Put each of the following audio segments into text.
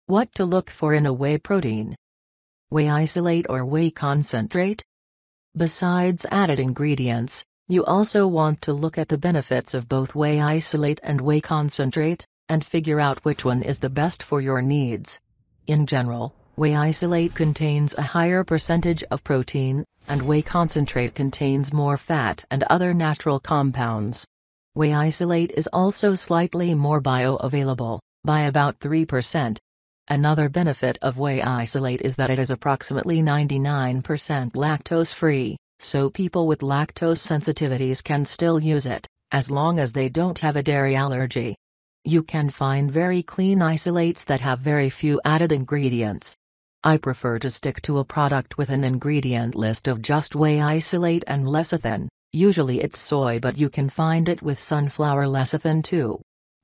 What to look for in a whey protein? Whey isolate or whey concentrate? Besides added ingredients, you also want to look at the benefits of both whey isolate and whey concentrate, and figure out which one is the best for your needs. In general, whey isolate contains a higher percentage of protein, and whey concentrate contains more fat and other natural compounds. Whey isolate is also slightly more bioavailable, by about 3%. Another benefit of whey isolate is that it is approximately 99% lactose-free, so people with lactose sensitivities can still use it, as long as they don't have a dairy allergy. You can find very clean isolates that have very few added ingredients. I prefer to stick to a product with an ingredient list of just whey isolate and lecithin. Usually it's soy, but you can find it with sunflower lecithin too.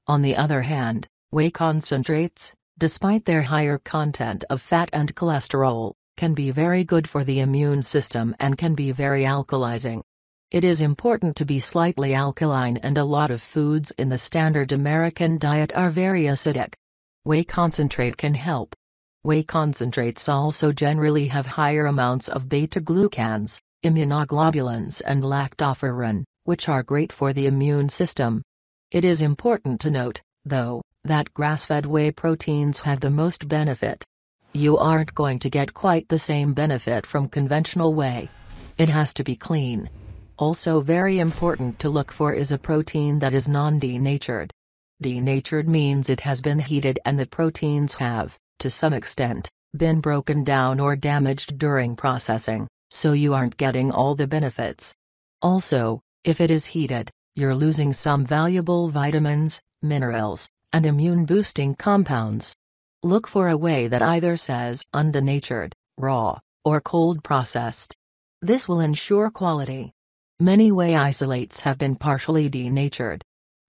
On the other hand, whey concentrates, despite their higher content of fat and cholesterol, can be very good for the immune system and can be very alkalizing. It is important to be slightly alkaline, and a lot of foods in the standard American diet are very acidic. Whey concentrate can help. Whey concentrates also generally have higher amounts of beta-glucans, immunoglobulins and lactoferrin, which are great for the immune system. It is important to note, though, that grass-fed whey proteins have the most benefit. You aren't going to get quite the same benefit from conventional whey. It has to be clean. Also very important to look for is a protein that is non-denatured. Denatured means it has been heated and the proteins have, to some extent, been broken down or damaged during processing, so you aren't getting all the benefits. Also, if it is heated, you're losing some valuable vitamins, minerals, and immune-boosting compounds. Look for a whey that either says undenatured, raw, or cold processed. This will ensure quality. Many whey isolates have been partially denatured.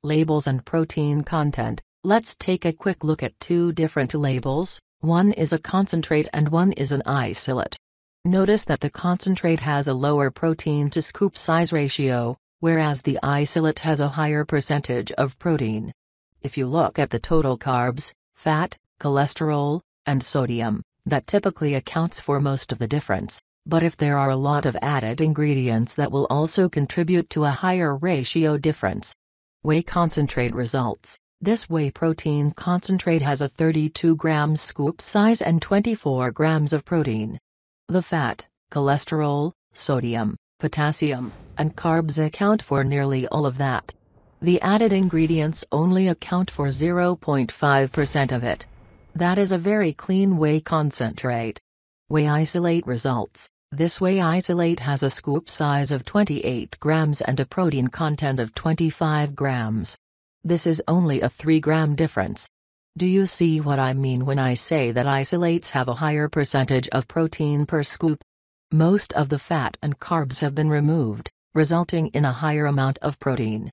Labels and protein content. Let's take a quick look at two different labels. One is a concentrate and one is an isolate. Notice that the concentrate has a lower protein to scoop size ratio, whereas the isolate has a higher percentage of protein. If you look at the total carbs, fat, cholesterol, and sodium, that typically accounts for most of the difference. But if there are a lot of added ingredients, that will also contribute to a higher ratio difference. Whey concentrate results. This whey protein concentrate has a 32 grams scoop size and 24 grams of protein. The fat, cholesterol, sodium, potassium, and carbs account for nearly all of that. The added ingredients only account for 0.5% of it. That is a very clean whey concentrate. Whey isolate results. This whey isolate has a scoop size of 28 grams and a protein content of 25 grams. This is only a 3-gram difference. Do you see what I mean when I say that isolates have a higher percentage of protein per scoop? Most of the fat and carbs have been removed, resulting in a higher amount of protein.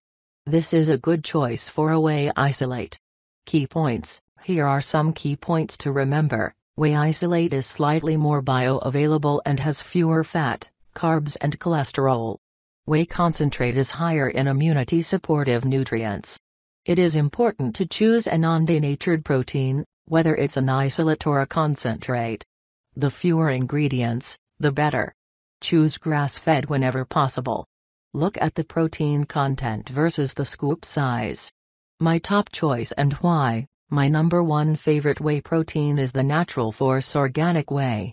This is a good choice for a whey isolate. Key points. Here are some key points to remember. Whey isolate is slightly more bioavailable and has fewer fat, carbs and cholesterol. Whey concentrate is higher in immunity-supportive nutrients. It is important to choose a non-denatured protein, whether it's an isolate or a concentrate. The fewer ingredients, the better. Choose grass-fed whenever possible. Look at the protein content versus the scoop size. My top choice and why. My number one favorite whey protein is the Natural Force Organic Whey.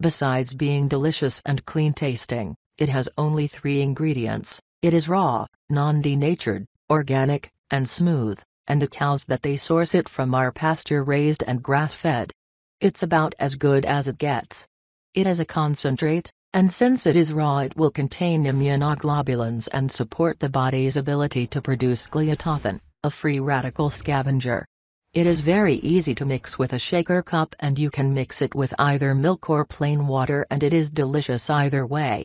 Besides being delicious and clean tasting, it has only 3 ingredients. It is raw, non-denatured, organic, and smooth, and the cows that they source it from are pasture-raised and grass-fed. It's about as good as it gets. It is a concentrate, and since it is raw, it will contain immunoglobulins and support the body's ability to produce gliadothin, a free radical scavenger. It is very easy to mix with a shaker cup, and you can mix it with either milk or plain water, and it is delicious either way.